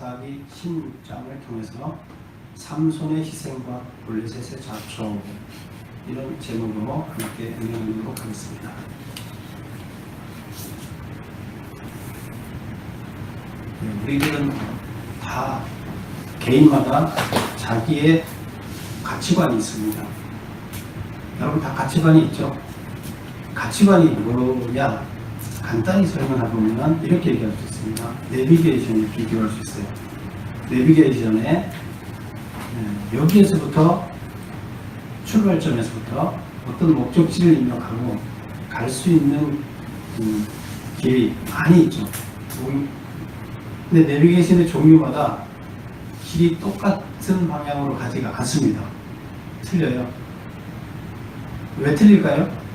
사기 16장을 통해서 삼손의 희생과 블레셋의 자초, 이런 제목으로 함께 읽어보도록 하겠습니다. 우리들은 다 개인마다 자기의 가치관이 있습니다. 여러분 다 가치관이 있죠? 가치관이 뭐냐? 간단히 설명해보면 이렇게 얘기할 수 있습니다. 내비게이션에 비교할 수 있어요. 내비게이션에 여기에서부터 출발점에서부터 어떤 목적지를 입력하고 갈 수 있는 길이 많이 있죠. 근데 내비게이션의 종류마다 길이 똑같은 방향으로 가지가 않습니다. 틀려요. 왜 틀릴까요?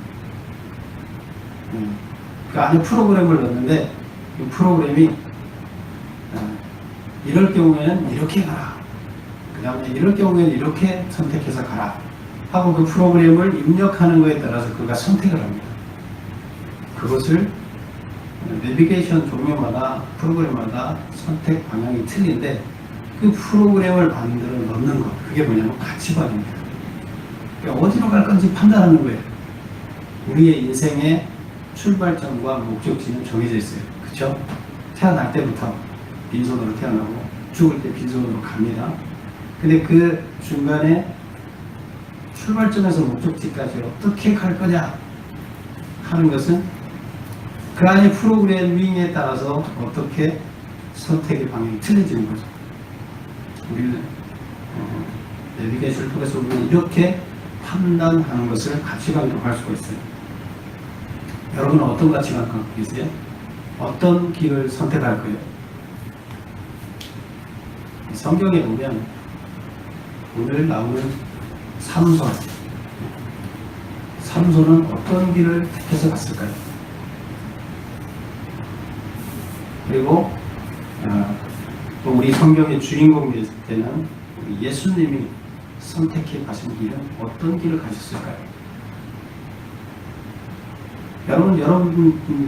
그 안에 프로그램을 넣었는데 이 프로그램이 이럴 경우에는 이렇게 가라, 그 다음에 이럴 경우에는 이렇게 선택해서 가라 하고 그 프로그램을 입력하는 것에 따라서 그가 선택을 합니다. 그것을 내비게이션 종류마다 프로그램마다 선택 방향이 틀린데 그 프로그램을 만들어 넣는 것, 그게 뭐냐면 가치관입니다. 그러니까 어디로 갈 건지 판단하는 거예요. 우리의 인생의 출발점과 목적지는 정해져 있어요. 그렇죠? 태어날 때부터 빈손으로 태어나고 죽을 때 빈손으로 갑니다. 근데 그 중간에 출발점에서 목적지까지 어떻게 갈 거냐 하는 것은 그 안의 프로그래밍에 따라서 어떻게 선택의 방향이 틀려지는 거죠. 우리는 내비게이션을 통해서 우리는 이렇게 판단하는 것을 가치관으로 할 수가 있어요. 여러분은 어떤 가치관 갖고 계세요? 어떤 길을 선택할 거예요? 성경에 보면 오늘 나오는 삼손은 어떤 길을 택해서 갔을까요? 그리고 또 우리 성경의 주인공이 되는 우리 예수님이 선택해 가신 길은 어떤 길을 가셨을까요? 여러분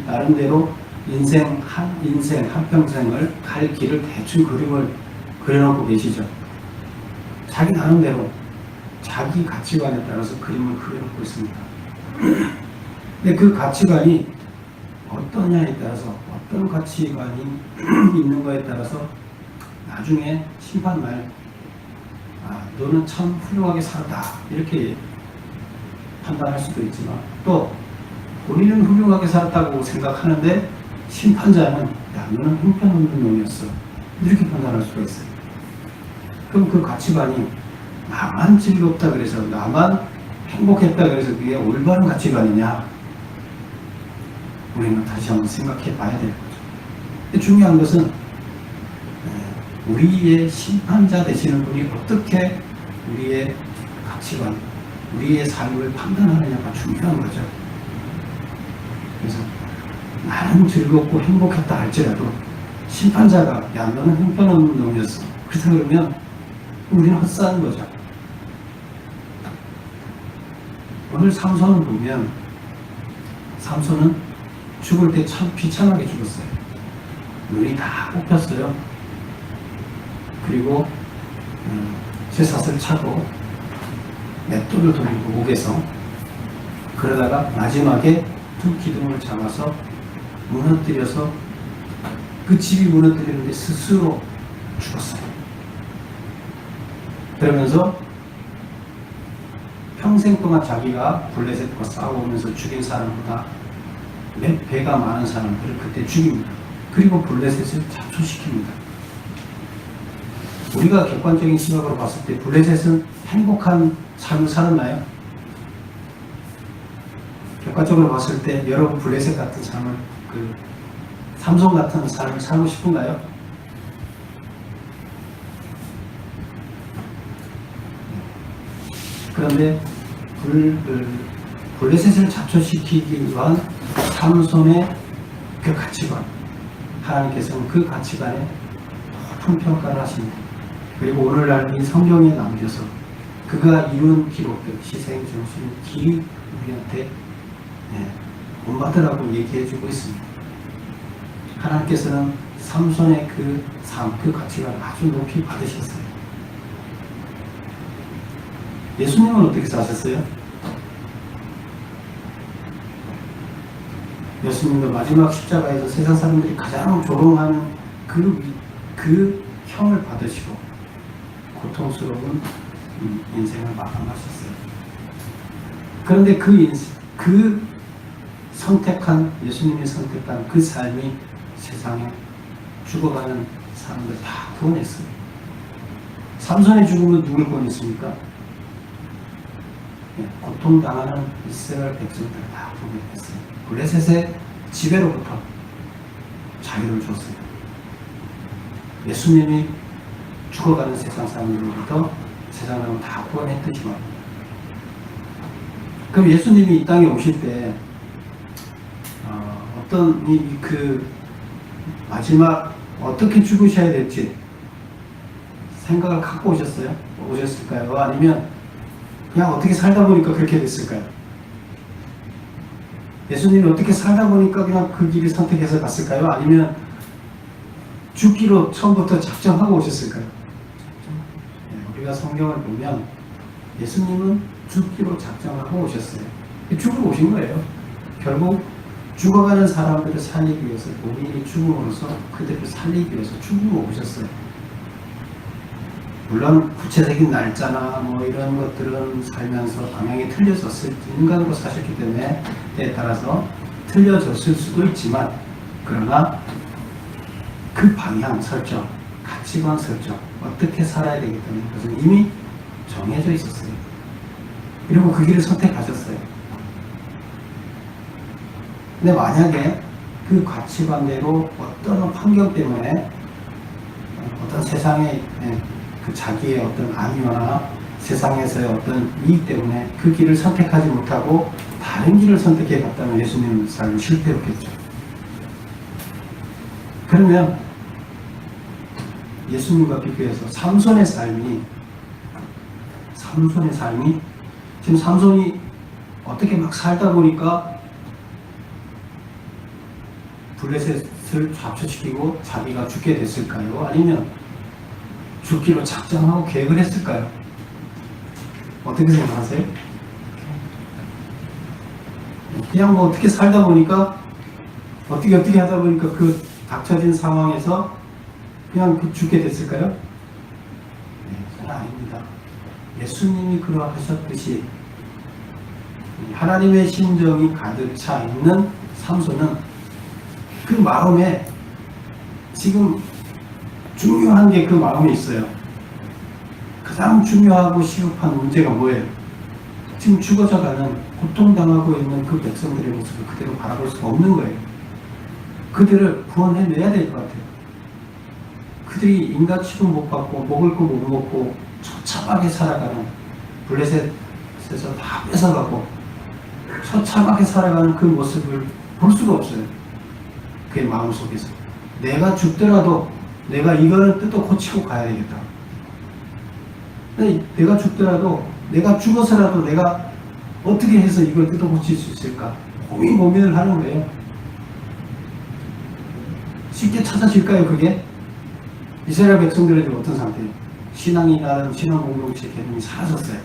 나름대로 인생 한평생을 갈 길을 대충 그림을 그려놓고 계시죠? 자기 나름대로 자기 가치관에 따라서 그림을 그려놓고 있습니다. 근데 그 가치관이 어떠냐에 따라서, 어떤 가치관이 있는 거에 따라서 나중에 심판날 너는 참 훌륭하게 살았다 이렇게 판단할 수도 있지만, 또 본인은 훌륭하게 살았다고 생각하는데 심판자는 야 너는 형편없는 놈이었어 이렇게 판단할 수가 있어요. 그럼 그 가치관이 나만 즐겁다 그래서, 나만 행복했다 그래서 그게 올바른 가치관이냐, 우리는 다시 한번 생각해 봐야 될 거죠. 근데 중요한 것은 우리의 심판자 되시는 분이 어떻게 우리의 가치관, 우리의 삶을 판단하느냐가 중요한 거죠. 그래서 나는 즐겁고 행복했다 할지라도 심판자가 야 너는 형편없는 놈이었어 그렇다 그러면 우리는 헛사는 거죠. 오늘 삼손을 보면 삼손은 죽을 때 참 비참하게 죽었어요. 눈이 다 뽑혔어요. 그리고 쇠사슬 차고 맷돌을 돌리고 목에서, 그러다가 마지막에 두 기둥을 잡아서 무너뜨려서 그 집이 무너뜨리는데 스스로 죽었어요. 그러면서 평생 동안 자기가 블레셋과 싸우면서 죽인 사람보다 몇 배가 많은 사람들을 그때 죽입니다. 그리고 블레셋을 자초시킵니다. 우리가 객관적인 시각으로 봤을 때 블레셋은 행복한 삶을 살았나요? 객관적으로 봤을 때 여러분 블레셋 같은 삶을, 삼손 같은 삶을 살고 싶은가요? 그런데 블레셋을 자초시키기 위한 삼손의 그 가치관, 하나님께서는 그 가치관에 높은 평가를 하십니다. 그리고 오늘날 이 성경에 남겨서 그가 이룬 기록들, 희생, 정신, 길이 우리한테 본받으라고 얘기해주고 있습니다. 하나님께서는 삼손의 그 삶, 그 가치관을 아주 높이 받으셨어요. 예수님은 어떻게 사셨어요? 예수님도 마지막 십자가에서 세상 사람들이 가장 조롱하는 그 형을 받으시고 고통스러운 인생을 마감하셨어요. 그런데 그 선택한, 예수님이 선택한 그 삶이 세상에 죽어가는 사람들 다 구원했어요. 삼손의 죽음은 누굴 구원했습니까? 고통당하는 이스라엘 백성들 다 구원했어요. 블레셋의 지배로부터 자유를 줬어요. 예수님이 죽어가는 세상 사람들로부터 세상 사람을 다 구원했듯이만, 그럼 예수님이 이 땅에 오실 때 어떤 그 마지막 어떻게 죽으셔야 될지 생각을 갖고 오셨을까요? 아니면 그냥 어떻게 살다 보니까 그렇게 됐을까요? 예수님이 어떻게 살다 보니까 그냥 그 길을 선택해서 갔을까요? 아니면 죽기로 처음부터 작정하고 오셨을까요? 우리가 성경을 보면 예수님은 죽기로 작정하고 오셨어요. 죽으러 오신 거예요. 결국 죽어가는 사람들을 살리기 위해서, 본인이 죽음으로써 그들을 살리기 위해서 죽으러 오셨어요. 물론 구체적인 날짜나 뭐 이런 것들은 살면서 방향이 틀려졌을, 인간으로 사셨기 때문에 때에 따라서 틀려졌을 수도 있지만, 그러나 그 방향 설정, 가치관 설정, 어떻게 살아야 되겠다는 것은 이미 정해져 있었어요. 그리고 그 길을 선택하셨어요. 근데 만약에 그 가치관대로 어떤 환경 때문에, 어떤 세상의 그 자기의 어떤 안위나 세상에서의 어떤 이익 때문에 그 길을 선택하지 못하고 다른 길을 선택해 갔다면 예수님의 삶은 실패했겠죠. 그러면 예수님과 비교해서 삼손의 삶이 지금 삼손이 어떻게 막 살다 보니까 블레셋을 좌초시키고 자기가 죽게 됐을까요? 아니면 죽기로 작정하고 계획을 했을까요? 어떻게 생각하세요? 그냥 뭐 어떻게 살다 보니까 어떻게 하다 보니까 그 닥쳐진 상황에서 그냥 죽게 됐을까요? 네, 아닙니다. 예수님이 그러하셨듯이 하나님의 심정이 가득 차 있는 삼손은 그 마음에 지금 중요한 게 그 마음에 있어요. 가장 중요하고 시급한 문제가 뭐예요? 지금 죽어져가는, 고통당하고 있는 그 백성들의 모습을 그대로 바라볼 수가 없는 거예요. 그들을 구원해내야 될 것 같아요. 그들이 인간 취급 못 받고 먹을 거 못 먹고 처참하게 살아가는, 블레셋에서 다 뺏어가고 처참하게 살아가는 그 모습을 볼 수가 없어요. 그의 마음속에서 내가 죽더라도 내가 이거를 뜯어 고치고 가야 되겠다. 내가 죽더라도, 내가 죽어서라도 내가 어떻게 해서 이걸 뜯어 고칠 수 있을까? 고민을 하는 거예요. 쉽게 찾아질까요, 그게? 이스라엘 백성들은 어떤 상태예요? 신앙이라는 신앙 공동체 개념이 사라졌어요.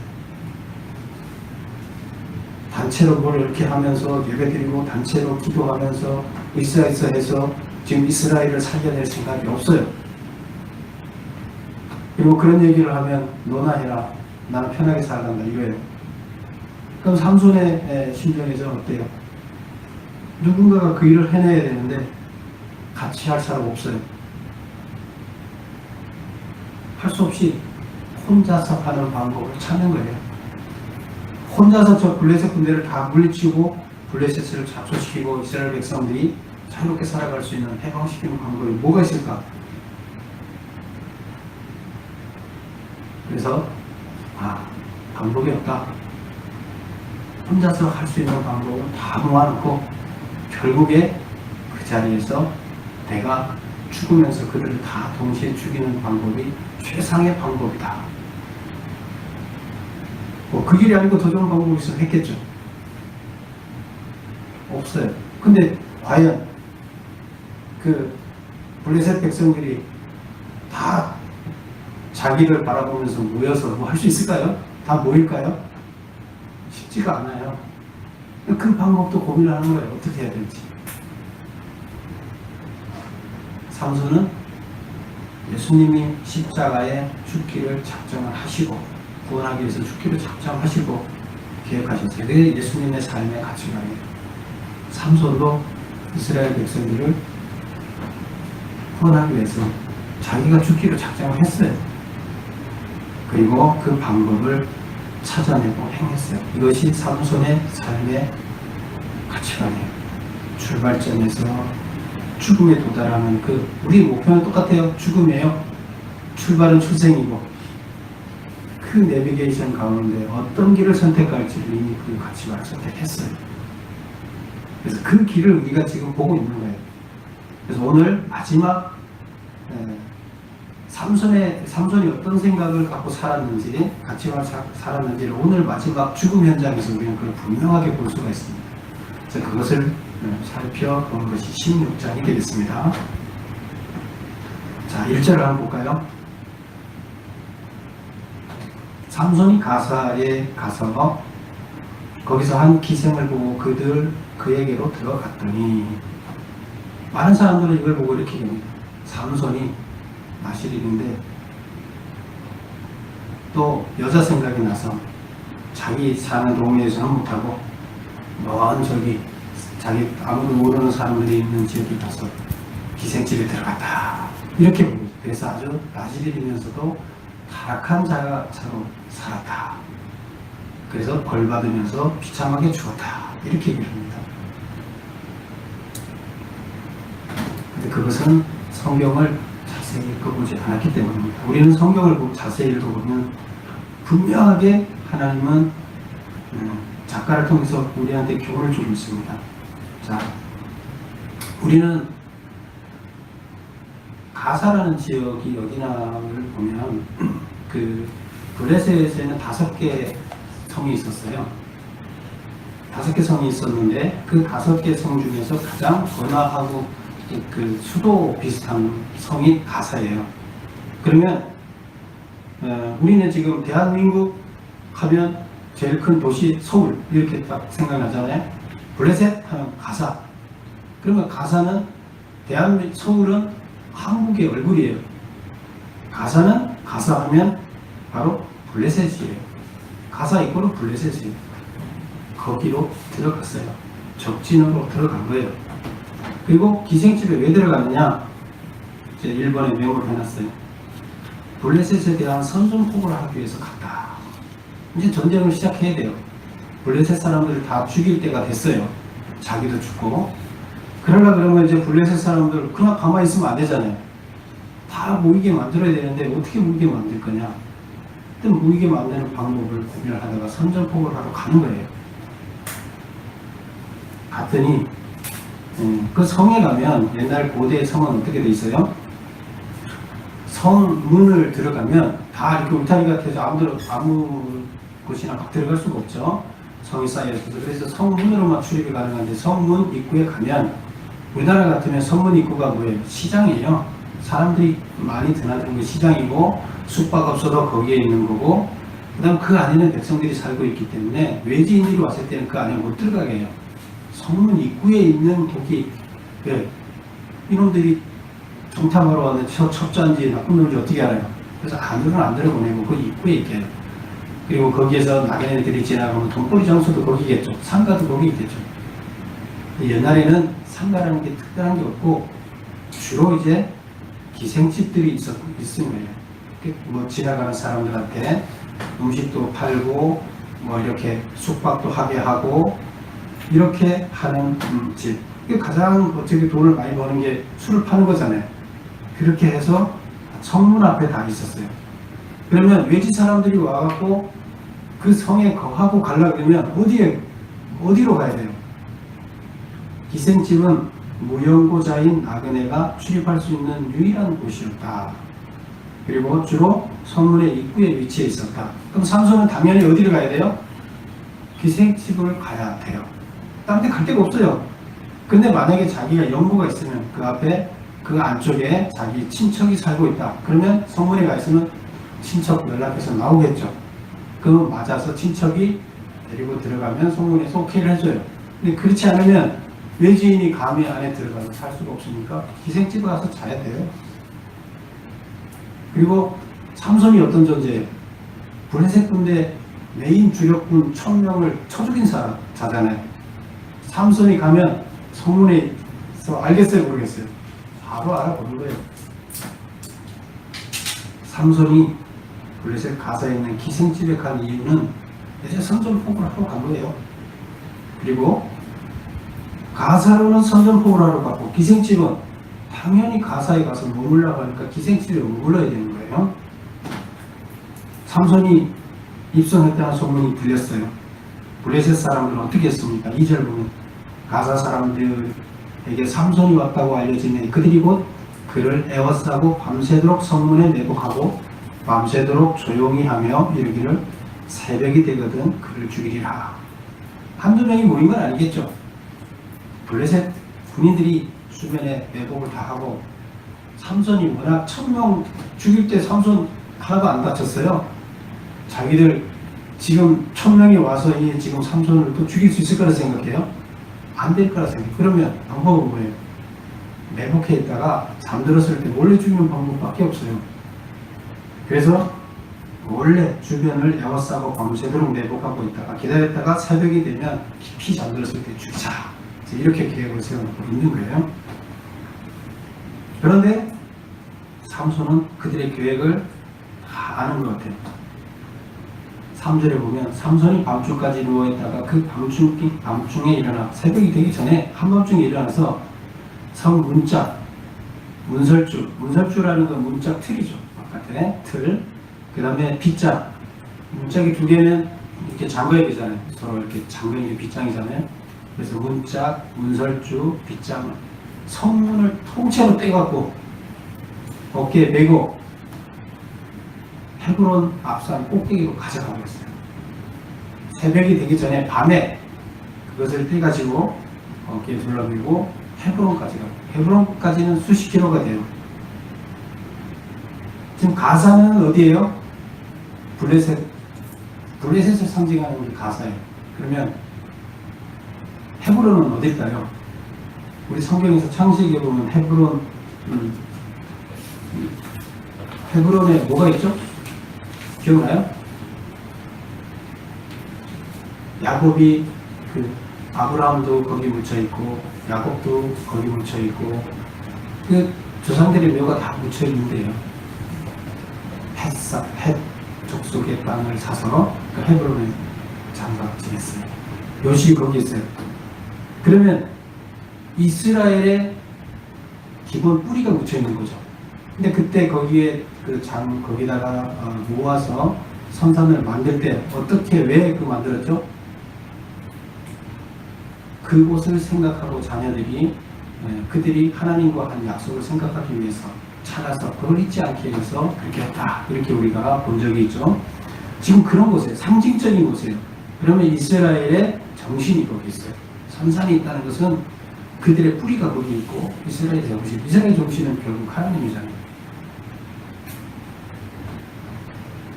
단체로 뭘 이렇게 하면서 예배드리고 단체로 기도하면서 의사에서 지금 이스라엘을 살려낼 생각이 없어요. 그리고 그런 얘기를 하면 너나 해라, 나는 편하게 살아간다 이거예요. 그럼 삼손의 심정에서 어때요? 누군가가 그 일을 해내야 되는데 같이 할 사람 없어요. 할 수 없이 혼자서 하는 방법을 찾는 거예요. 혼자서 저 블레셋 군대를 다 물리치고 블레셋을 좌초시키고 이스라엘 백성들이 자유롭게 살아갈 수 있는 해방시키는 방법이 뭐가 있을까? 그래서 방법이 없다. 혼자서 할 수 있는 방법은 다 모아놓고 결국에 그 자리에서 내가 죽으면서 그들을 다 동시에 죽이는 방법이 최상의 방법이다. 그 길이 아니고 더 좋은 방법이 있으면 했겠죠. 없어요. 근데 과연 그 블레셋 백성들이 다 자기를 바라보면서 모여서 뭐 할 수 있을까요? 다 모일까요? 쉽지가 않아요. 그 방법도 고민을 하는 거예요. 어떻게 해야 될지. 삼손은 예수님이 십자가에 죽기를 작정을 하시고 구원하기 위해서 죽기를 작정하시고 계획하셨어요. 그게 예수님의 삶의 가치관이에요. 삼손도 이스라엘 백성들을 구원하기 위해서 자기가 죽기를 작정을 했어요. 그리고 그 방법을 찾아내고 행했어요. 이것이 삼손의 삶의 가치관이에요. 출발점에서 죽음에 도달하는 우리 목표는 똑같아요. 죽음이에요. 출발은 출생이고 그 내비게이션 가운데 어떤 길을 선택할지 이미 그 가치관을 선택했어요. 그래서 그 길을 우리가 지금 보고 있는 거예요. 그래서 오늘 마지막 삼손이 어떤 생각을 갖고 살았는지, 가치관을 살았는지를 오늘 마지막 죽음 현장에서 우리는 그걸 분명하게 볼 수가 있습니다. 그래서 그것을 살펴본 것이 16장이 되겠습니다. 자, 1절을 한번 볼까요? 삼손이 가사에 가서 거기서 한 기생을 보고 그에게로 들어갔더니 많은 사람들은 이걸 보고 이렇게 얘기합니다. 삼손이 나실인인데 또 여자 생각이 나서 자기 사는 동네에서는 못하고 먼 저기 자기 아무도 모르는 사람들이 있는 지역에 가서 기생집에 들어갔다 이렇게 봅니다. 그래서 아주 나실이면서도 타락한 자처럼 살았다. 그래서 벌 받으면서 비참하게 죽었다 이렇게 얘기를 합니다. 근데 그것은 성경을 자세히 읽어보지 않았기 때문입니다. 우리는 성경을 자세히 읽어보면 분명하게 하나님은 작가를 통해서 우리한테 교훈을 주고 있습니다. 자, 우리는 가사라는 지역이 어디나를 보면 그 블레셋에는 5개 성이 있었어요. 5개 성이 있었는데 그 5개 성 중에서 가장 번화하고 그 수도 비슷한 성이 가사예요. 그러면 우리는 지금 대한민국 하면 제일 큰 도시 서울 이렇게 딱 생각나잖아요. 블레셋 하면 가사. 그러면 가사는 서울은 한국의 얼굴이에요. 가사는 가사하면 바로 블레셋이에요. 가사 이꼴은 블레셋이에요. 거기로 들어갔어요. 적진으로 들어간 거예요. 그리고 기생집에 왜 들어갔느냐? 이제 1번에 메모를 해놨어요. 블레셋에 대한 선전포고를 하기 위해서 갔다. 이제 전쟁을 시작해야 돼요. 블레셋 사람들을 다 죽일 때가 됐어요. 자기도 죽고. 그러면 이제 블레셋 사람들 그냥 가만히 있으면 안 되잖아요. 다 모이게 만들어야 되는데 어떻게 모이게 만들 거냐? 그때 모이게 만드는 방법을 고민을 하다가 선전포고를 하러 가는 거예요. 갔더니 그 성에 가면 옛날 고대 성은 어떻게 돼 있어요? 성문을 들어가면 다 이렇게 울타리 같아서 아무 곳이나 막 들어갈 수가 없죠. 성이 쌓여 있어서. 그래서 성문으로만 출입이 가능한데 성문 입구에 가면 우리나라 같으면 성문 입구가 뭐예요? 시장이에요. 사람들이 많이 드나드는 게 시장이고 숙박업소도 거기에 있는 거고 그 다음 그 안에는 백성들이 살고 있기 때문에 외지인들이 왔을 때는 그 안에 못 들어가게 해요. 성문 입구에 있는 독이 이놈들이 정탐하러 왔는데 첩자인지 나쁜 놈인지 어떻게 알아요? 그래서 안으로는 안 들어보내고 그 입구에 있게 해요. 그리고 거기에서 나그네들이 지나가면 돈벌이 장소도 거기겠죠. 상가도 거기 있겠죠. 옛날에는 상가라는 게 특별한 게 없고 주로 이제 기생집들이 있은 거예요. 뭐 지나가는 사람들한테 음식도 팔고 뭐 이렇게 숙박도 하게 하고 이렇게 하는 집. 가장 어떻게 돈을 많이 버는 게 술을 파는 거잖아요. 그렇게 해서 성문 앞에 다 있었어요. 그러면 외지 사람들이 와갖고 그 성에 거하고 가려고 그러면 어디로 가야 돼요? 기생집은 무연고자인 나그네가 출입할 수 있는 유일한 곳이었다. 그리고 주로 성문의 입구에 위치해 있었다. 그럼 삼손은 당연히 어디를 가야 돼요? 기생집을 가야 돼요. 딴 데 갈 데가 없어요. 근데 만약에 자기가 연고가 있으면 그 앞에 그 안쪽에 자기 친척이 살고 있다. 그러면 성문에 가 있으면 친척 연락해서 나오겠죠. 그 맞아서 친척이 데리고 들어가면 성문에서 오케이를 해줘요. 근데 그렇지 않으면 외지인이 감히 안에 들어가서 살 수가 없으니까 기생집에 가서 자야 돼요. 그리고 삼손이 어떤 존재예요? 블레셋 군대 메인 주력군 1000명을 쳐 죽인 자잖아요. 삼손이 가면 성문에서 알겠어요, 모르겠어요? 바로 알아보는 거예요. 삼손이 블레셋 가사에 있는 기생집에 간 이유는 이제 선전포고를 하러 간 거예요. 그리고 가사로는 선전포고를 하러 갔고 기생집은 당연히 가사에 가서 머물라고 하니까 기생집에 머물러야 되는 거예요. 삼손이 입성했다는 소문이 들렸어요. 블레셋 사람들은 어떻게 했습니까? 2절 보면 가사 사람들에게 삼손이 왔다고 알려지니 그들이 곧 그를 에워싸고 밤새도록 성문에 내복하고 밤새도록 조용히 하며 이르기를 새벽이 되거든 그를 죽이리라. 한두 명이 모인 건 아니겠죠. 블레셋 군인들이 주변에 내복을 다 하고 삼손이 워낙 1000명 죽일 때 삼손 하나도 안 다쳤어요. 자기들 지금 1000명이 와서 지금 삼손을 또 죽일 수 있을 거라 생각해요? 안 될 거라 생각해요. 그러면 방법은 뭐예요? 내복해 있다가 잠들었을 때 몰래 죽이는 방법밖에 없어요. 그래서 몰래 주변을 에워싸고 밤새도록 내복하고 있다가 기다렸다가 새벽이 되면 깊이 잠들었을 때 죽자. 이렇게 계획을 세워놓고 있는 거예요. 그런데 삼손은 그들의 계획을 다 아는 것 같아요. 3절에 보면 삼손이 밤중까지 누워있다가 그 밤중에 일어나 새벽이 되기 전에 한밤중에 일어나서 성 문짝, 문설주라는 건 문짝 틀이죠. 바깥에 틀, 그 다음에 빗장. 문짝이 두 개는 이렇게 잠궈야 되잖아요. 서로 이렇게 잠그는 게 빗장이잖아요. 그래서 문짝, 문설주, 빗장, 성문을 통째로 떼갖고 어깨에 메고 헤브론 앞산 꼭대기로 가져가 버렸어요. 새벽이 되기 전에 밤에 그것을 떼가지고 어깨에 둘러매고 헤브론까지 가고 헤브론까지는 수십 킬로가 돼요. 지금 가사는 어디예요? 블레셋을 상징하는 게 가사예요. 그러면 헤브론은 어딜까요? 우리 성경에서 창세기에 보면 헤브론에 뭐가 있죠? 기억나요? 야곱이 아브라함도 거기 묻혀 있고 야곱도 거기 묻혀 있고 그 조상들의 묘가 다 묻혀 있는데요. 헷 족속의 땅을 사서 그 헤브론에 장사 지냈어요. 요시 거기 있어요. 그러면 이스라엘의 기본 뿌리가 묻혀 있는 거죠. 근데 그때 거기에 거기다가 모아서 성산을 만들 때 어떻게 왜 만들었죠? 그곳을 생각하고 자녀들이 그들이 하나님과 한 약속을 생각하기 위해서 찾아서 그걸 잊지 않기 위해서 그렇게 했다. 이렇게 우리가 본 적이 있죠. 지금 그런 곳이에요. 상징적인 곳이에요. 그러면 이스라엘의 정신이 거기 있어요. 산산이 있다는 것은 그들의 뿌리가 거기 있고 이스라엘의 정신은 결국 하나님이잖아요.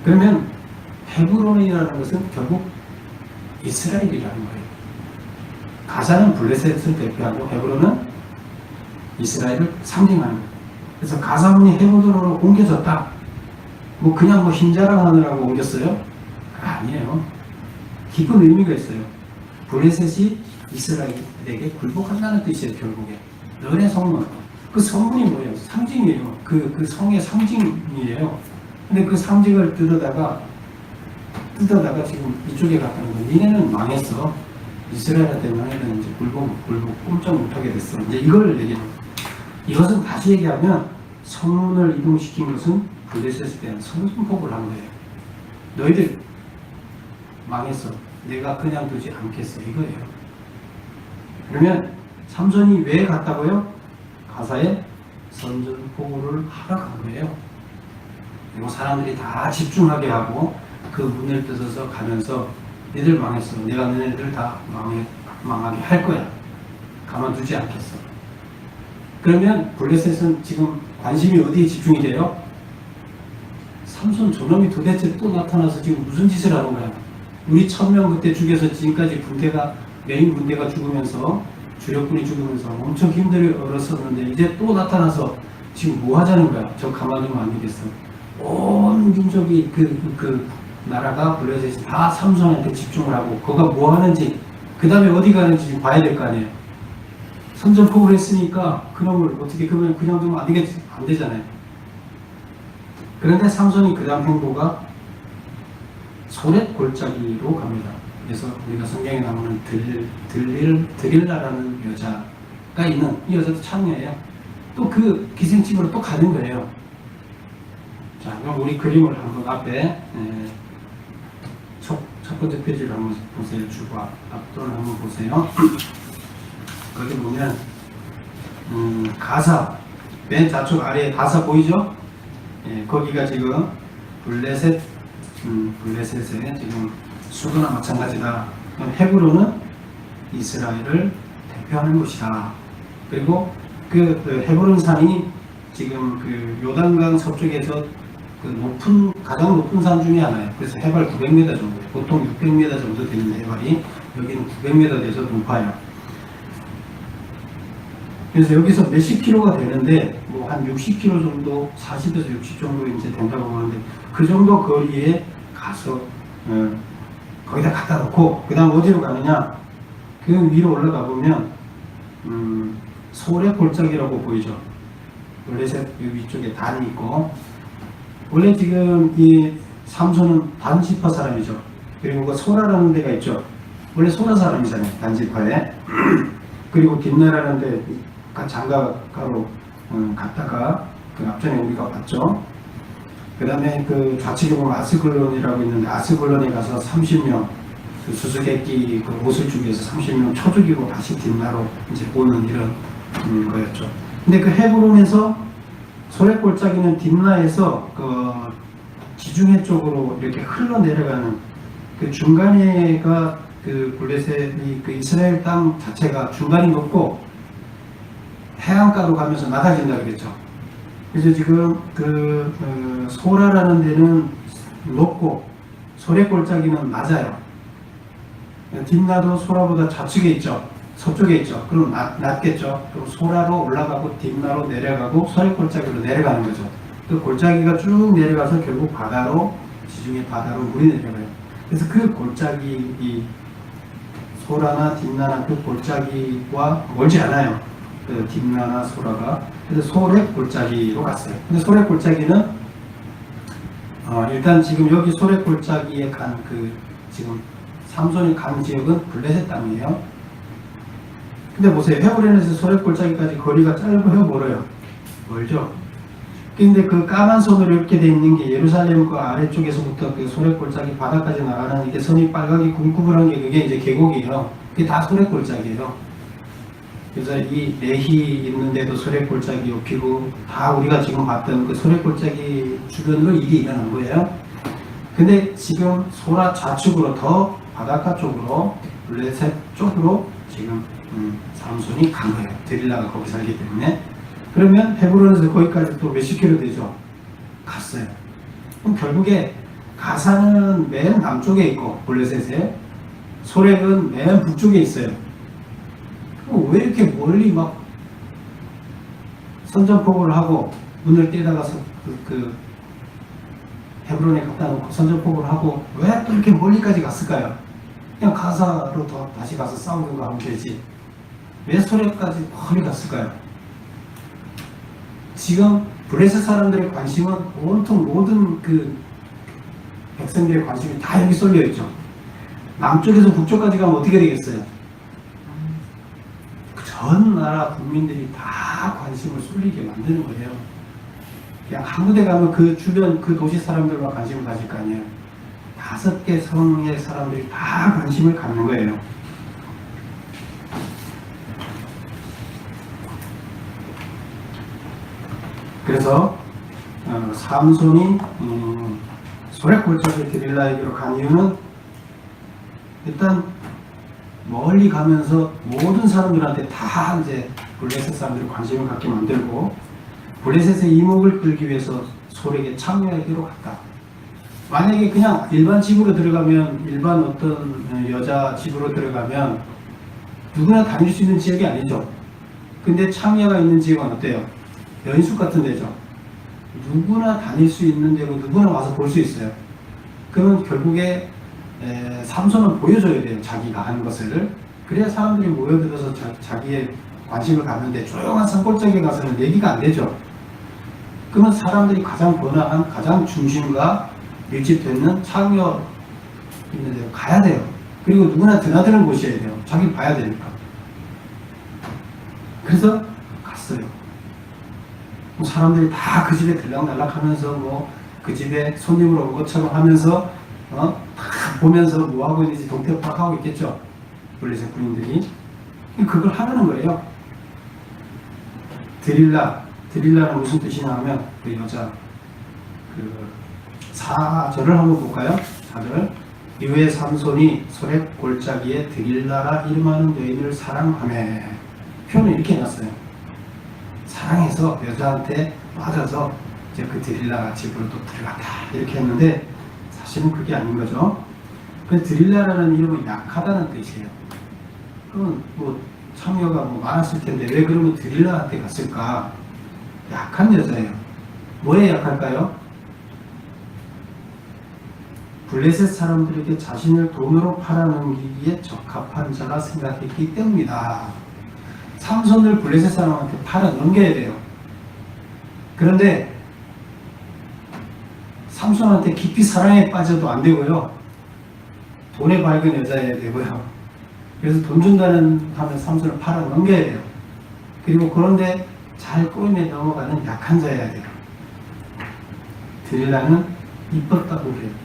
그러면 헤브론이라는 것은 결국 이스라엘이라는 거예요. 가사는 블레셋을 대표하고 헤브론은 이스라엘을 상징하는 거예요. 그래서 가사문이 헤브론으로 옮겨졌다. 그냥 힘 자랑하느라고 옮겼어요? 아니에요. 깊은 의미가 있어요. 블레셋이 이스라엘에게 굴복한다는 뜻이에요. 결국에 너네 성문, 그 성문이 뭐예요? 상징이에요. 그 성의 상징이에요. 근데 그 상징을 뜯어다가 지금 이쪽에 갔다는 건 니네는 망했어. 이스라엘한테 망해는 이제 굴복 꼼짝 못하게 됐어. 이제 이걸 얘기해요. 이것은 다시 얘기하면 성문을 이동시킨 것은 블레셋에 대한 선전포고를 한 거예요. 너희들 망했어. 내가 그냥 두지 않겠어. 이거예요. 그러면 삼손이 왜 갔다고요? 가사에 선전포고를 하러 간 거예요. 그리고 사람들이 다 집중하게 하고 그 문을 뜯어서 가면서 너희들 망했어. 내가 너희들 다 망하게 할 거야. 가만두지 않겠어. 그러면 블레셋은 지금 관심이 어디에 집중이 돼요? 삼손 저놈이 도대체 또 나타나서 지금 무슨 짓을 하는 거야? 우리 1000명 그때 죽여서 지금까지 군대가 메인 군대가 죽으면서 주력군이 죽으면서 엄청 힘들었었는데 이제 또 나타나서 지금 뭐 하자는 거야? 저 가만히 두면 안 되겠어. 온 민족이 그 나라가 블레셋이 다 삼손한테 집중을 하고 그가 뭐 하는지 그 다음에 어디 가는지 봐야 될 거 아니에요. 선전포고를 했으니까 그놈을 어떻게 그냥 두면 안 되잖아요. 그런데 삼손이 그 다음 행보가 소렛 골짜기로 갑니다. 그래서 우리가 성경에 나오는 드릴라라는 여자가 있는 이 여자도 창녀예요. 또 그 기생집으로 또 가는 거예요. 자, 그럼 우리 그림을 한번 앞에 첫 번째 페이지를 한번 보세요. 주보 앞도를 한번 보세요. 거기 보면 가사 맨 좌측 아래에 가사 보이죠? 예, 거기가 지금 블레셋의 지금 수도나 마찬가지다. 헤브론은 이스라엘을 대표하는 곳이다. 그리고 그 헤브론 산이 지금 그 요단강 서쪽에서 그 가장 높은 산 중에 하나예요. 그래서 해발 900m 정도예요. 보통 600m 정도 되는 해발이 여기는 900m 돼서 높아요. 그래서 여기서 몇십 킬로가 되는데 뭐 한 60킬로 정도, 40에서 60 정도 이제 된다고 하는데 그 정도 거리에 가서 거기다 갖다 놓고 그 다음 어디로 가느냐? 그 위로 올라가 보면 소렛 골짜기라고 보이죠. 블레셋 위쪽에 단이 있고 원래 지금 이 삼손은 단지파 사람이죠. 그리고 그 소라라는 데가 있죠. 원래 소라 사람이잖아요. 단지파에. 그리고 딥나라는 데 장가가로 갔다가 그 앞전에 우리가 봤죠. 그 다음에 그 좌측에 보면 아스글론이라고 있는데 아스글론에 가서 30명 그 수수께끼 그 옷을 주기 위해서 30명 쳐 죽이고 다시 딥나로 이제 오는 이런 거였죠. 근데 그 헤브론에서 소렛 골짜기는 딥나에서 그 지중해 쪽으로 이렇게 흘러내려가는 그 중간에가 그 블레셋이 그 이스라엘 땅 자체가 중간이 높고 해안가로 가면서 낮아진다 그랬죠. 그래서 지금 소라라는 데는 높고 소렛 골짜기는 낮아요. 딥나도 소라보다 좌측에 있죠. 서쪽에 있죠. 그럼 낮겠죠. 그럼 소라로 올라가고 딥나로 내려가고 소렛 골짜기로 내려가는 거죠. 그 골짜기가 쭉 내려가서 결국 바다로 지중해 바다로 물이 내려가요. 그래서 그 골짜기 이 소라나 딥나나 그 골짜기와 멀지 않아요. 그 딥나나 소라가. 그래서 소렛 골짜기로 갔어요. 근데 소렛 골짜기는 일단 지금 여기 소렛 골짜기에 간 그 지금 삼손이 간 지역은 블레셋 땅이에요. 근데 보세요. 헤브론에서 소렛 골짜기까지 거리가 짧아요, 멀어요? 멀죠. 근데 그 까만 선으로 이렇게 돼 있는 게 예루살렘 그 아래쪽에서부터 그 소렛 골짜기 바다까지 나가는 이게 선이 빨갛게 굵구분한 게 그게 이제 계곡이에요. 그게 다 소렛 골짜기예요. 그래서 이 레히 있는데도 소렛 골짜기 옆이고 다 우리가 지금 봤던 그 소렛 골짜기 주변으로 일이 일어난 거예요. 근데 지금 소라 좌측으로 더 바닷가 쪽으로 블레셋 쪽으로 지금 삼손이 간 거예요. 데릴라가 거기 살기 때문에. 그러면 헤브론에서 거기까지 또 몇십 킬로 되죠. 갔어요. 그럼 결국에 가사는 맨 남쪽에 있고 블레셋에 소렉은 맨 북쪽에 있어요. 왜 이렇게 멀리 막 선전포고를 하고 문을 떼다가서 그 헤브론에 갖다 놓고 선전포고를 하고 왜 또 이렇게 멀리까지 갔을까요? 그냥 가사로 다시 가서 싸우든가 하면 되지. 왜 소렉까지 멀리 갔을까요? 지금 블레셋 사람들의 관심은 온통 모든 그 백성들의 관심이 다 여기 쏠려 있죠. 남쪽에서 북쪽까지 가면 어떻게 되겠어요? 전 나라 국민들이 다 관심을 쏠리게 만드는 거예요. 그냥 한 군데 가면 그 주변 그 도시 사람들만 관심을 가질 거 아니에요. 5개 성의 사람들이 다 관심을 갖는 거예요. 그래서 삼손이 소렛 골짜기 데릴라에게로 간 이유는 일단 멀리 가면서 모든 사람들한테 다 이제 블레셋 사람들이 관심을 갖게 만들고 블레셋의 이목을 끌기 위해서 솔에게 창녀에게로 갔다. 만약에 그냥 일반 집으로 들어가면, 일반 어떤 여자 집으로 들어가면 누구나 다닐 수 있는 지역이 아니죠. 근데 창녀가 있는 지역은 어때요? 연숙 같은 데죠. 누구나 다닐 수 있는 데고 누구나 와서 볼 수 있어요. 그러면 결국에 삼손은 보여줘야 돼요. 자기가 하는 것을. 그래야 사람들이 모여들어서 자기의 관심을 갖는데 조용한 산골짜기에 가서는 얘기가 안 되죠. 그러면 사람들이 가장 번화한, 가장 중심과 밀집되는 창녀 있는 데로 가야 돼요. 그리고 누구나 드나드는 곳이어야 돼요. 자기 봐야 되니까. 그래서 갔어요. 사람들이 다 그 집에 들락날락 하면서 그 집에 손님으로 온 것처럼 하면서 다 보면서 뭐 하고 있는지 동태파하고 있겠죠. 블레셋 군인들이. 그걸 하려는 거예요. 드릴라는 무슨 뜻이냐 하면 그 여자 4절을 한번 볼까요? 4절. 이후에 삼손이 소렙 골짜기에 드릴라라 이름하는 여인을 사랑하며, 표현을 이렇게 해놨어요. 사랑해서 여자한테 빠져서 이제 그 드릴라 집으로 또 들어갔다 이렇게 했는데 사실은 그게 아닌 거죠. 그 드릴라라는 이름은 약하다는 뜻이에요. 그러면 창녀가 많았을 텐데 왜 그러면 드릴라한테 갔을까? 약한 여자예요. 뭐에 약할까요? 블레셋 사람들에게 자신을 돈으로 팔아넘기기에 적합한 자라 생각했기 때문이다. 삼손을 블레셋 사람한테 팔아넘겨야 돼요. 그런데 삼손한테 깊이 사랑에 빠져도 안 되고요. 돈에 밝은 여자여야 되고요. 그래서 돈 준다는 하면 삼손을 팔아넘겨야 돼요. 그리고 그런데 잘 꼬임에 넘어가는 약한 자여야 돼요. 드릴라는 이뻤다고 그래요.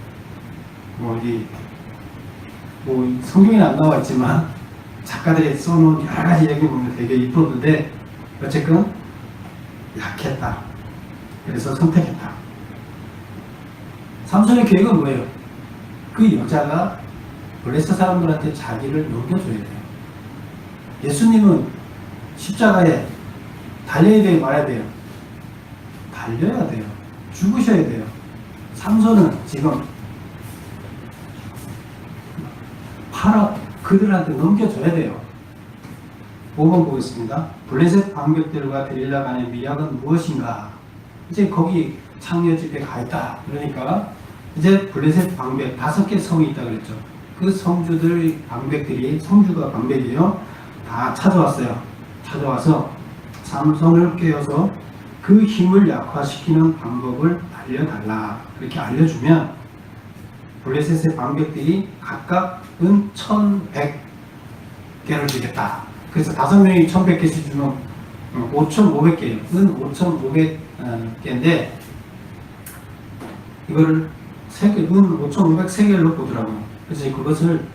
성경에는 안 나와 있지만 작가들이 써놓은 여러 가지 얘기 보면 되게 이뻤는데 어쨌든 약했다. 그래서 선택했다. 삼손의 계획은 뭐예요? 그 여자가 블레셋 사람들한테 자기를 넘겨줘야 돼요. 예수님은 십자가에 달려야 돼요, 말아야 돼요? 달려야 돼요. 죽으셔야 돼요. 삼손은 지금 그들한테 넘겨줘야 돼요. 5번 보겠습니다. 블레셋 방백들과 드릴라 간의 미약은 무엇인가? 이제 거기 창녀 집에 가 있다. 그러니까 이제 블레셋 방백 5개 성이 있다 그랬죠. 그 성주들 방백들이, 성주가 방백이에요. 다 찾아왔어요. 찾아와서 삼손을 깨워서 그 힘을 약화시키는 방법을 알려달라. 그렇게 알려주면 블레셋의 방백들이 각각 은 1100개를 주겠다. 그래서 5명이 1100개씩 주면 5500개예요. 은 5500개인데 이거를 은 5503개를 보더라고요. 그래서 그것을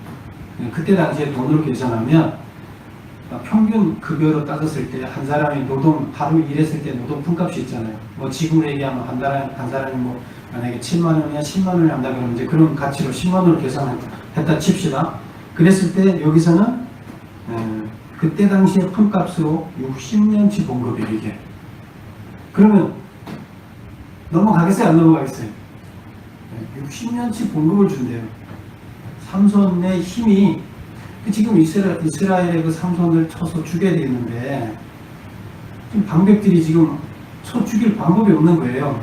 그때 당시에 돈으로 계산하면 평균 급여로 따졌을 때 한 사람이 하루 일했을 때 노동 품값이 있잖아요. 지금으로 얘기하면 한 사람이 만약에 7만 원이야 10만 원을 한다 그러면 이제 그런 가치로 10만 원을 계산했다 칩시다. 그랬을 때 여기서는 그때 당시에 품값으로 60년치 봉급이에요, 이게. 그러면 넘어가겠어요, 안 넘어가겠어요? 60년치 봉급을 준대요. 삼손의 힘이 지금 이스라엘의 그 삼손을 쳐서 죽여야 되는데 지금 방백들이 지금 쳐 죽일 방법이 없는 거예요.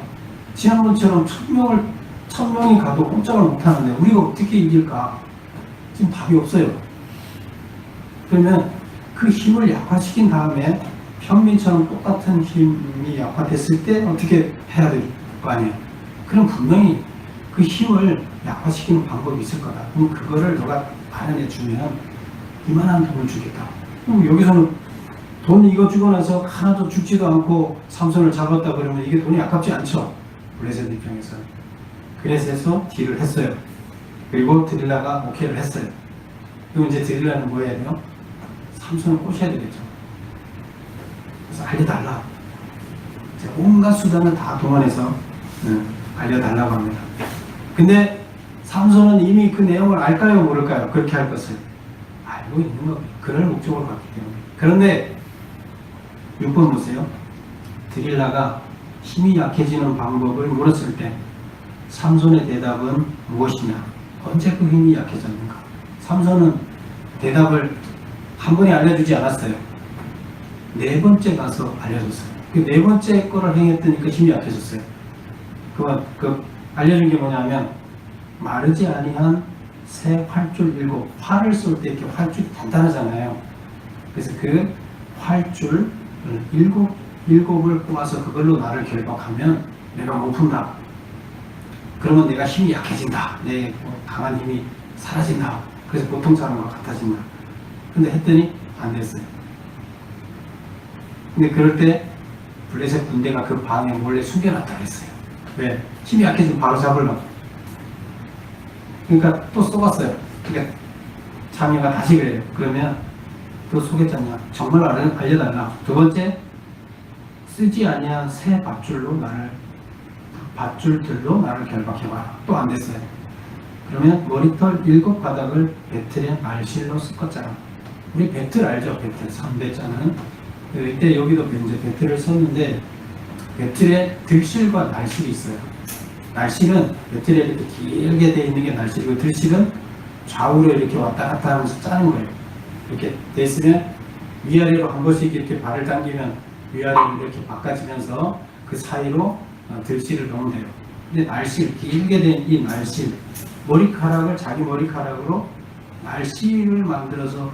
지난번처럼 1000명이 가도 꼼짝을 못하는데 우리가 어떻게 이길까? 지금 답이 없어요. 그러면 그 힘을 약화시킨 다음에 평민처럼 똑같은 힘이 약화됐을 때 어떻게 해야 될 거 아니에요? 그럼 분명히 그 힘을 약화시키는 방법이 있을 거다. 그럼 그거를 너가 마련해주면 이만한 돈을 주겠다. 그럼 여기서는 돈 이거 주고 나서 하나도 죽지도 않고 삼손을 잡았다 그러면 이게 돈이 아깝지 않죠? 블레셋 입장에서. 그래서 딜을 했어요. 그리고 드릴라가 오케이를 했어요. 그리고 이제 드릴라는 뭐 해야 돼요? 삼손을 꼬셔야 되겠죠. 그래서 알려달라. 온갖 수단을 다 동원해서 알려달라고 합니다. 근데 삼손은 이미 그 내용을 알까요? 모를까요? 그렇게 할 것을 알고 있는 겁니다. 그럴 목적으로 갔기 때문에. 그런데 6번 보세요. 드릴라가 힘이 약해지는 방법을 물었을 때 삼손의 대답은 무엇이냐? 언제 그 힘이 약해졌는가? 삼손은 대답을 한 번에 알려주지 않았어요. 네 번째 가서 알려줬어요. 그 네 번째 거를 행했더니 그 힘이 약해졌어요. 그 알려준 게 뭐냐면 마르지 아니한 새 활줄 7, 활을 쏠 때 이렇게 활줄이 단단하잖아요. 그래서 그 활줄 7을 꼬아서 그걸로 나를 결박하면 내가 못 푼다. 그러면 내가 힘이 약해진다. 내 강한 힘이 사라진다. 그래서 보통 사람과 같아진다. 근데 했더니 안 됐어요. 근데 그럴 때 블레셋 군대가 그 방에 몰래 숨겨놨다 그랬어요. 왜? 힘이 약해지면 바로 잡으려고. 그러니까 또 쏘았어요. 그러니까 자녀가 다시 그래요. 그러면 또 속였잖냐. 정말 알려달라. 두 번째, 쓰지 아니한 새 밧줄들로 나를 결박해봐라. 또 안 됐어요. 그러면 머리털 7가닥을 배틀의 말실로 섞었잖아. 우리 배틀 알죠? 배틀 3배자는 이때 여기도 이제 배틀을 썼는데 배틀에 들실과 날실이 있어요. 날실은 배틀에 이렇게 길게 되어 있는 게 날실이고 들실은 좌우로 이렇게 왔다 갔다 하면서 짜는 거예요. 이렇게 돼 있으면 위아래로 한 번씩 이렇게 발을 당기면 위아래로 이렇게 바꿔지면서 그 사이로 들실을 넣으면 돼요. 근데 날실, 길게 된 이 날실, 머리카락을 자기 머리카락으로 날실을 만들어서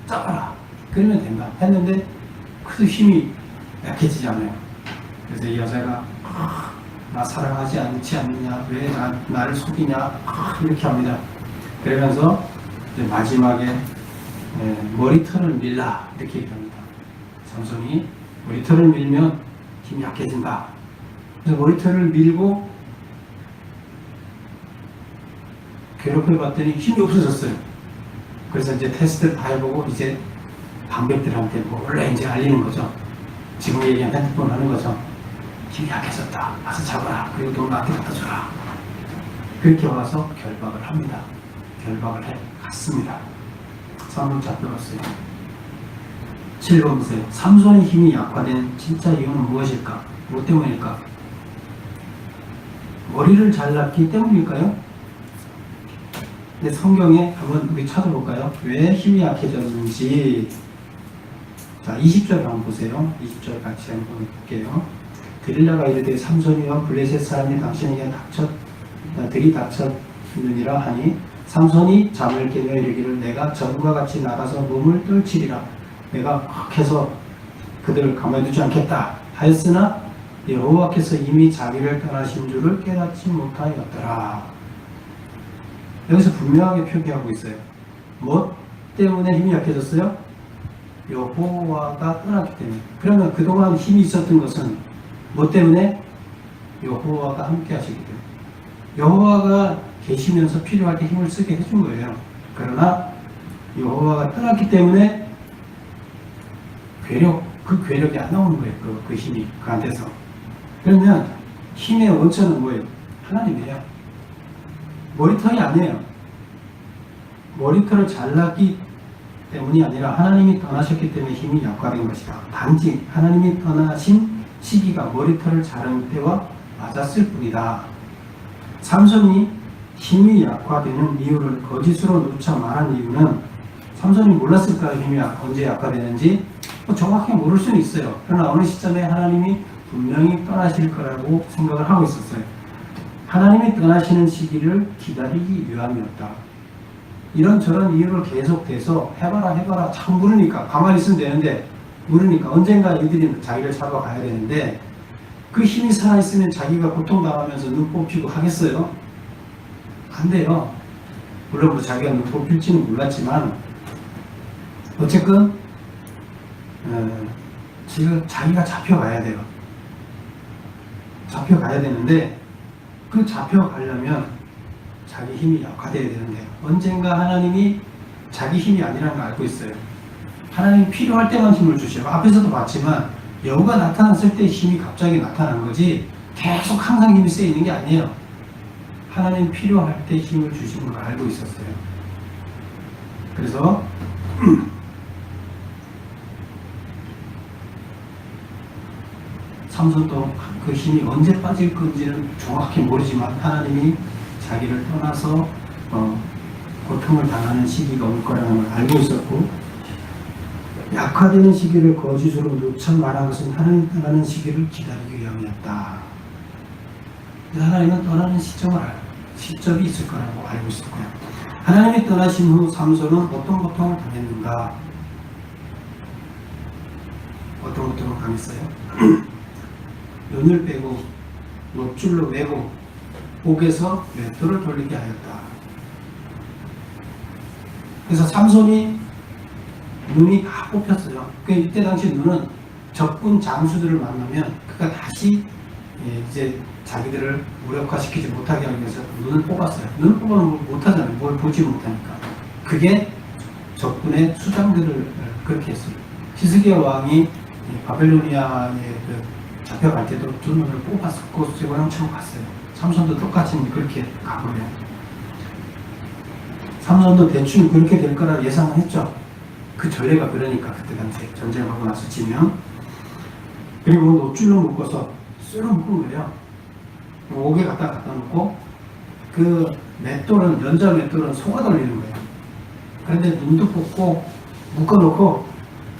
짜라. 그러면 된다. 했는데 그 힘이 약해지잖아요. 그래서 이 여자가 나 사랑하지 않지 않느냐, 왜 나를 속이냐, 이렇게 합니다. 그러면서 이제 마지막에 머리털을 밀라 이렇게 얘기합니다. 삼손이 머리털을 밀면 힘이 약해진다. 그래서 머리털을 밀고 괴롭혀봤더니 힘이 없어졌어요. 그래서 이제 테스트를 다 해보고 이제 방백들한테 몰래 이제 알리는 거죠. 지금 얘기한 핸드폰 하는 거죠. 힘이 약해졌다. 와서 잡아라. 그리고 돈 나한테 갖다 줘라. 그렇게 와서 결박을 합니다. 결박을 해 갔습니다. 삼손 잡혀갔어요. 7번 보세요. 삼손의 힘이 약화된 진짜 이유는 무엇일까? 뭐 때문일까? 머리를 잘랐기 때문일까요? 근데 성경에 한번 우리 찾아볼까요? 왜 힘이 약해졌는지. 자, 20절 한번 보세요. 20절 같이 한번 볼게요. 드릴라가 이르되 삼손이와 블레셋 사람이 당신에게 들이닥쳤느니라 하니 삼손이 잠을 깨며 이르기를 내가 전과 같이 나가서 몸을 떨치리라. 내가 확 해서 그들을 가만두지 않겠다 하였으나 여호와께서 이미 자기를 떠나신 줄을 깨닫지 못하였더라. 여기서 분명하게 표기하고 있어요. 뭐 때문에 힘이 약해졌어요? 여호와가 떠났기 때문에. 그러면 그동안 힘이 있었던 것은 뭐 때문에? 여호와가 함께 하시기 때문에. 여호와가 계시면서 필요할 때 힘을 쓰게 해준 거예요. 그러나 여호와가 떠났기 때문에 그 괴력이 안 나오는 거예요. 그 힘이 그한테서. 그러면 힘의 원천은 뭐예요? 하나님이에요. 머리털이 아니에요. 머리털을 잘랐기 때문이 아니라 하나님이 떠나셨기 때문에 힘이 약화된 것이다. 단지 하나님이 떠나신 시기가 머리털을 자른 때와 맞았을 뿐이다. 삼손이 힘이 약화되는 이유를 거짓으로 누차 말한 이유는 삼손이 몰랐을까요? 힘이 언제 약화되는지? 정확히 모를 수는 있어요. 그러나 어느 시점에 하나님이 분명히 떠나실 거라고 생각을 하고 있었어요. 하나님이 떠나시는 시기를 기다리기 위함이었다. 이런저런 이유를 계속돼서 해봐라 자꾸 물으니까 가만히 있으면 되는데 물으니까 언젠가 이들이 자기를 잡아가야 되는데 그 힘이 살아있으면 자기가 고통당하면서 눈 뽑히고 하겠어요? 안 돼요. 물론 뭐 자기가 눈 뽑힐지는 몰랐지만 어쨌든 지금 자기가 잡혀가야 돼요. 잡혀가야 되는데 그 잡혀가려면 자기 힘이 약화되어야 되는데 언젠가 하나님이 자기 힘이 아니라는 걸 알고 있어요. 하나님이 필요할 때만 힘을 주시고 앞에서도 봤지만 여우가 나타났을 때 힘이 갑자기 나타난 거지 계속 항상 힘이 쓰여 있는 게 아니에요. 하나님 필요할 때 힘을 주시는 걸 알고 있었어요. 그래서 삼손도 그 힘이 언제 빠질 건지는 정확히 모르지만 하나님이 자기를 떠나서 고통을 당하는 시기가 올 거라는 걸 알고 있었고, 약화되는 시기를 거짓으로 누차 말한 것은 하나님 떠나는 시기를 기다리기 위함이었다. 하나님은 떠나는 시점이 있을 거라고 알고 있었고요. 하나님이 떠나신 후 삼손은 어떤 고통을 당했는가? 어떤 고통을 당했어요? 눈을 빼고 노줄로 매고 목에서 맷돌을 돌리게 하였다. 그래서 삼손이 눈이 다 뽑혔어요. 이때 당시 눈은 적군 장수들을 만나면 그가 다시 이제 자기들을 무력화시키지 못하게 하기 위해서 눈을 뽑았어요. 눈을 뽑으면 못하잖아요. 뭘 보지 못하니까. 그게 적군의 수장들을 그렇게 했어요. 히스기야 왕이 바벨로니아에 잡혀갈 때도 두 눈을 뽑았었고 쇠고랑처럼 갔어요. 삼손도 똑같이 그렇게 가버려요. 삼손도 대충 그렇게 될 거라 예상을 했죠. 그 전례가 그러니까 그때 당시에 전쟁하고 나서 지면. 그리고 노줄로 묶어서 쇠로 묶은 거예요. 옥에 갖다 놓고 그 맷돌은 연자 맷돌은 속아 돌리는 거예요. 그런데 눈도 뽑고 묶어놓고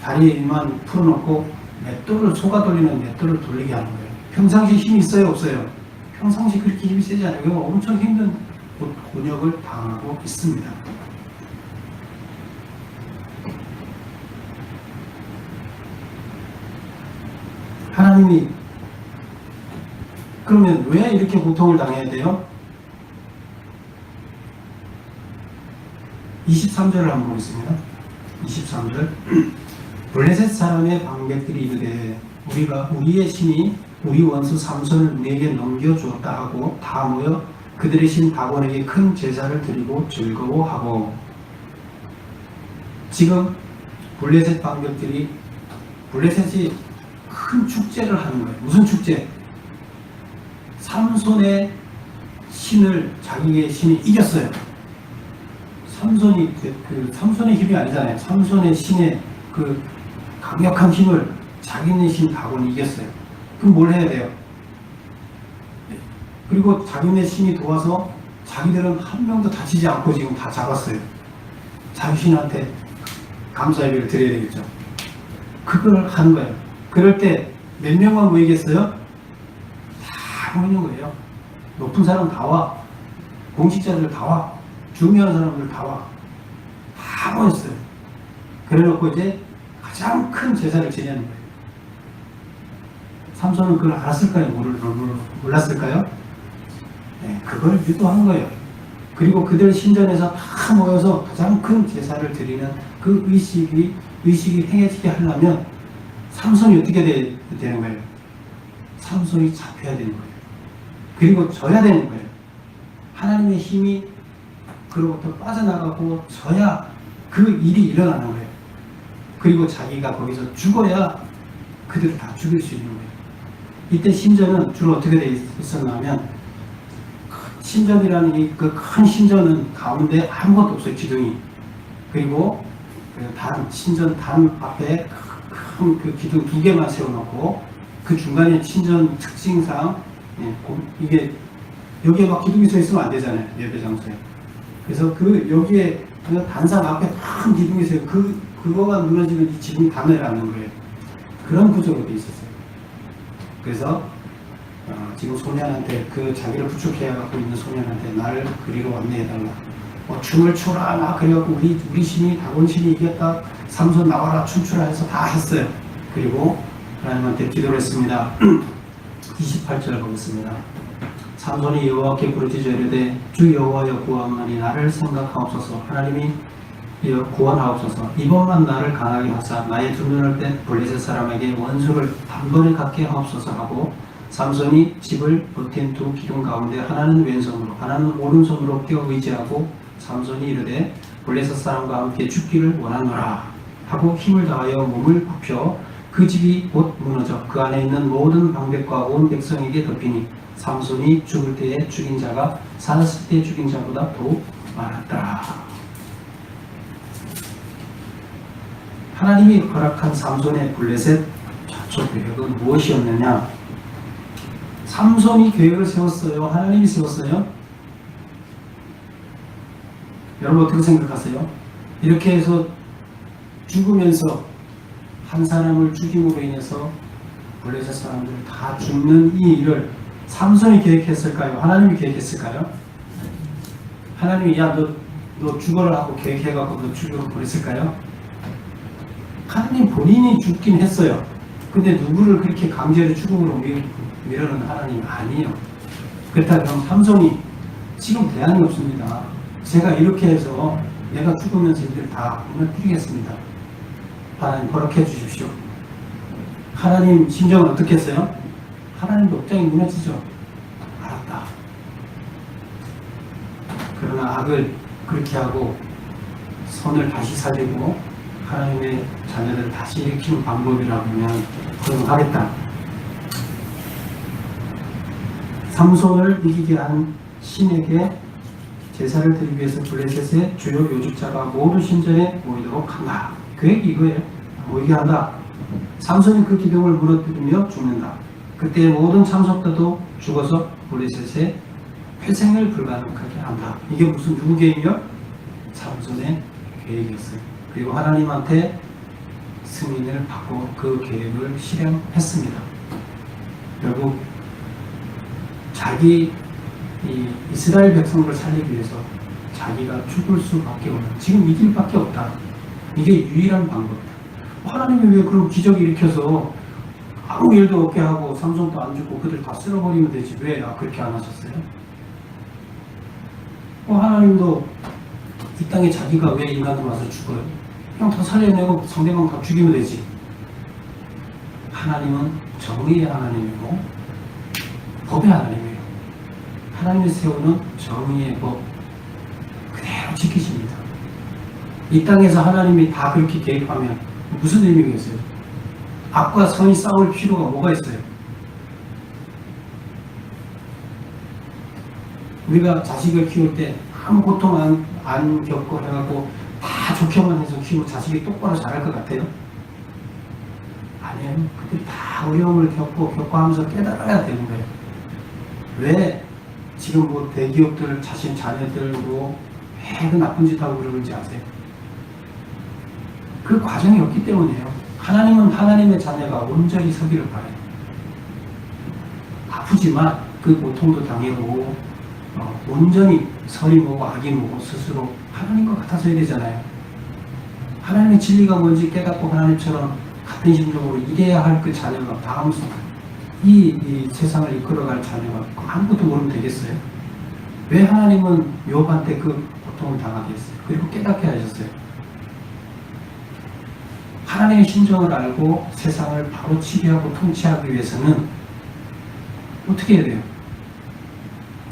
다리만 풀어놓고 맷돌을 속아 돌리는 맷돌을 돌리게 하는 거예요. 평상시 힘이 있어요, 없어요? 평상시 그렇게 힘이 세지 않아요. 엄청 힘든 곤욕을 당하고 있습니다. 하나님이 그러면 왜 이렇게 고통을 당해야 돼요? 23절을 한번 보겠습니다. 23절 블레셋 사람의 방백들이 이르되 우리의 신이 우리 원수 삼손을 우리에게 넘겨주었다 하고 다 모여 그들의 신 다곤에게 큰 제사를 드리고 즐거워하고. 지금 블레셋 방백들이 블레셋이 큰 축제를 하는 거예요. 무슨 축제? 삼손의 신을 자기의 신이 이겼어요. 삼손이 삼손의 힘이 아니잖아요. 삼손의 신의 그 강력한 힘을 자기네 신 다곤이 이겼어요. 그럼 뭘 해야 돼요? 그리고 자기네 신이 도와서 자기들은 한 명도 다치지 않고 지금 다 잡았어요. 자기 신한테 감사 예배를 드려야 되겠죠. 그걸 하는 거예요. 그럴 때 몇 명만 모이겠어요? 다 모이는 거예요. 높은 사람 다 와. 공직자들 다 와. 중요한 사람들 다 와. 다 모였어요. 그래 놓고 이제 가장 큰 제사를 지내는 거예요. 삼손은 그걸 알았을까요? 몰랐을까요? 네, 그걸 유도한 거예요. 그리고 그들 신전에서 다 모여서 가장 큰 제사를 드리는 그 의식이 행해지게 하려면 삼손이 어떻게 되는 거예요? 삼손이 잡혀야 되는 거예요. 그리고 져야 되는 거예요. 하나님의 힘이 그로부터 빠져나가고 져야 그 일이 일어나는 거예요. 그리고 자기가 거기서 죽어야 그들을 다 죽일 수 있는 거예요. 이때 신전은 주로 어떻게 되어 있었냐면, 신전이라는 이 그 큰 신전은 가운데 아무것도 없어요. 기둥이. 그리고 신전 단 앞에 큰 그 기둥 2개만 세워놓고 그 중간에 신전 특징상 이게 여기에 막 기둥이 서 있으면 안 되잖아요. 예배 장소에. 그래서 여기에 단상 앞에 큰 기둥이 있어요. 그거가 무너지면 이 지붕이 다 내려앉는 거예요. 그런 구조로 되어 있었어요. 그래서 지금 소년한테 자기를 부축해 갖고 있는 소년한테 나를 그리로 안내해달라. 춤을 추라 막 그래갖고 우리 신이 다곤 신이 이겼다. 삼손 나와라 춤추라 해서 다 했어요. 그리고 하나님한테 기도를 했습니다. 28절 보겠습니다. 삼손이 여호와께 부르짖어 이르되 주 여호와여 구하오나니 나를 생각하옵소서. 하나님이 구원하옵소서. 이번만 나를 강하게 하사 나의 두 눈을 뺀 블레셋 사람에게 원수를 단번에 갖게 하옵소서 하고, 삼손이 집을 버틴 두 기둥 가운데 하나는 왼손으로 하나는 오른손으로 껴 의지하고, 삼손이 이르되 블레셋 사람과 함께 죽기를 원하노라 하고 힘을 다하여 몸을 굽혀 그 집이 곧 무너져 그 안에 있는 모든 방백과 온 백성에게 덮이니 삼손이 죽을 때에 죽인 자가 살았을 때 죽인 자보다 더욱 많았더라. 하나님이 허락한 삼손의 블레셋 좌초 배역은 무엇이었느냐? 삼손이 계획을 세웠어요? 하나님이 세웠어요? 여러분 어떻게 생각하세요? 이렇게 해서 죽으면서 한 사람을 죽임으로 인해서 블레셋 사람들 다 죽는 이 일을 삼손이 계획했을까요? 하나님이 계획했을까요? 하나님이 야 너 죽어라 하고 계획해갖고 너 죽여서 보냈을까요? 하나님 본인이 죽긴 했어요. 근데 누구를 그렇게 강제로 죽음으로 밀어는 하나님 아니에요. 그렇다면 삼손이 지금 대안이 없습니다. 제가 이렇게 해서 내가 죽으면서 이들 다 무너뜨리겠습니다. 하나님 허락해 주십시오. 하나님 심정은 어떻게 했어요? 하나님도 억장이 무너지죠. 알았다. 그러나 악을 그렇게 하고 선을 다시 살리고 하나님의 자녀들을 다시 일으키는 방법이라고 하면 허용하겠다. 삼손을 이기게 한 신에게 제사를 드리기 위해서 블레셋의 주요 요직자가 모두 신전에 모이도록 한다. 계획이 이거예요. 모이게 한다. 삼손이 그 기둥을 무너뜨리며 죽는다. 그때 모든 참석자도 죽어서 블레셋의 회생을 불가능하게 한다. 이게 무슨 누구 계획이요? 삼손의 계획이었어요. 그리고 하나님한테 승인을 받고 그 계획을 실행했습니다. 결국 자기 이 이스라엘 백성을 살리기 위해서 자기가 죽을 수밖에 없는, 지금 이 길밖에 없다. 이게 유일한 방법이다. 하나님이 왜 그런 기적을 일으켜서 아무 일도 없게 하고 삼손도 안 죽고 그들 다 쓸어버리면 되지 왜 그렇게 안 하셨어요? 하나님도 이 땅에 자기가 왜 인간으로 와서 죽어요? 그냥 다 살려내고 상대방 다 죽이면 되지. 하나님은 정의의 하나님이고 법의 하나님이에요. 하나님이 세우는 정의의 법 그대로 지키십니다. 이 땅에서 하나님이 다 그렇게 개입하면 무슨 의미겠어요? 악과 선이 싸울 필요가 뭐가 있어요? 우리가 자식을 키울 때 아무 고통 안 겪고 해갖고 다 좋게만 해서 키우고 자식이 똑바로 자랄 것 같아요? 아니에요. 그들이 다 어려움을 겪고 하면서 깨달아야 되는 거예요. 왜 지금 뭐 대기업들 자신 자녀들도 왜 그 나쁜 짓 하고 그러는지 아세요? 그 과정이 없기 때문이에요. 하나님은 하나님의 자녀가 온전히 서기를 바라요. 아프지만 그 고통도 당해보고 온전히 선이 뭐고 악이 뭐고 스스로 하나님과 같아서야 되잖아요. 하나님의 진리가 뭔지 깨닫고 하나님처럼 같은 심정으로 일해야 할 그 자녀가 다음 이 세상을 이끌어갈 자녀가 아무것도 모르면 되겠어요? 왜 하나님은 욥한테 그 고통을 당하게 했어요? 그리고 깨닫게 하셨어요. 하나님의 심정을 알고 세상을 바로 치유하고 통치하기 위해서는 어떻게 해야 돼요?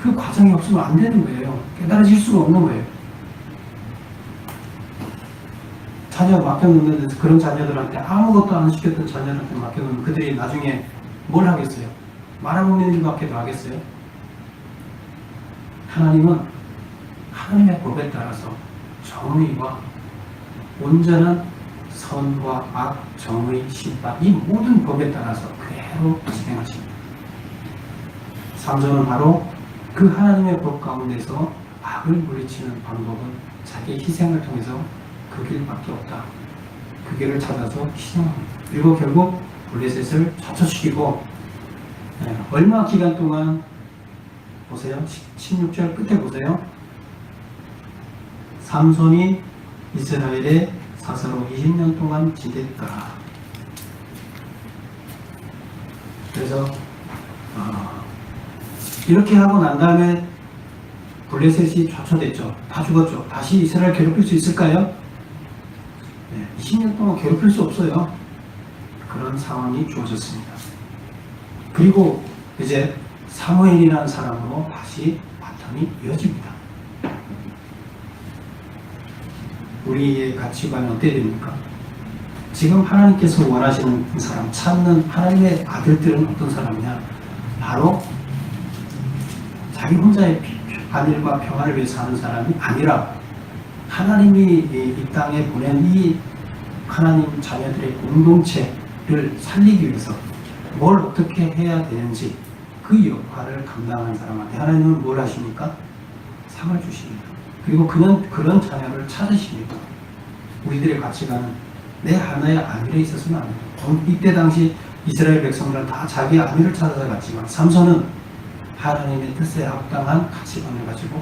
그 과정이 없으면 안 되는 거예요. 깨달아질 수가 없는 거예요. 자녀 맡겨놓는 그런 자녀들한테 아무것도 안 시켰던 자녀들한테 맡겨놓으면 그들이 나중에 뭘 하겠어요? 말아먹는 일밖에 더 하겠어요? 하나님은 하나님의 법에 따라서 정의와 온전한 선과 악, 정의, 심판 이 모든 법에 따라서 그대로 진행하십니다. 삼손은 바로 그 하나님의 법 가운데서 악을 물리치는 방법은 자기의 희생을 통해서 그 길밖에 없다. 그 길을 찾아서 희생합니다. 그리고 결국 블레셋을 좌초시키고 얼마 기간 동안 보세요. 16절 끝에 보세요. 삼손이 이스라엘의 사사로 20년 동안 지냈다. 그래서 이렇게 하고 난 다음에 블레셋이 좌초됐죠. 다 죽었죠. 다시 이스라엘 괴롭힐 수 있을까요? 20년 동안 괴롭힐 수 없어요. 그런 상황이 주어졌습니다. 그리고 이제 사무엘이라는 사람으로 다시 바탕이 이어집니다. 우리의 가치관은 어떻게 됩니까? 지금 하나님께서 원하시는 사람, 찾는 하나님의 아들들은 어떤 사람이냐? 바로 자기 혼자의 안일과 평안을 위해서 사는 사람이 아니라 하나님이 이 땅에 보낸 이 하나님 자녀들의 공동체를 살리기 위해서 뭘 어떻게 해야 되는지 그 역할을 감당하는 사람한테 하나님은 뭘 하십니까? 상을 주십니다. 그리고 그는 그런 자녀를 찾으십니다. 우리들의 가치관은 내 하나의 아들에 있어서는 안 돼요. 이때 당시 이스라엘 백성들은 다 자기 아들을 찾아서 갔지만 삼손은 하나님의 뜻에 합당한 가치관을 가지고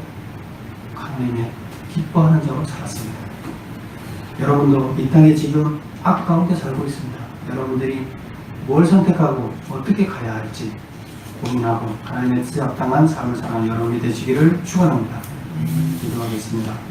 하나님의 기뻐하는 자로 살았습니다. 여러분도 이 땅에 지금 악 가운데 살고 있습니다. 여러분들이 뭘 선택하고 어떻게 가야 할지 고민하고 하나님의 뜻에 합당한 삶을 사는 여러분이 되시기를 축원합니다. 기도하겠습니다.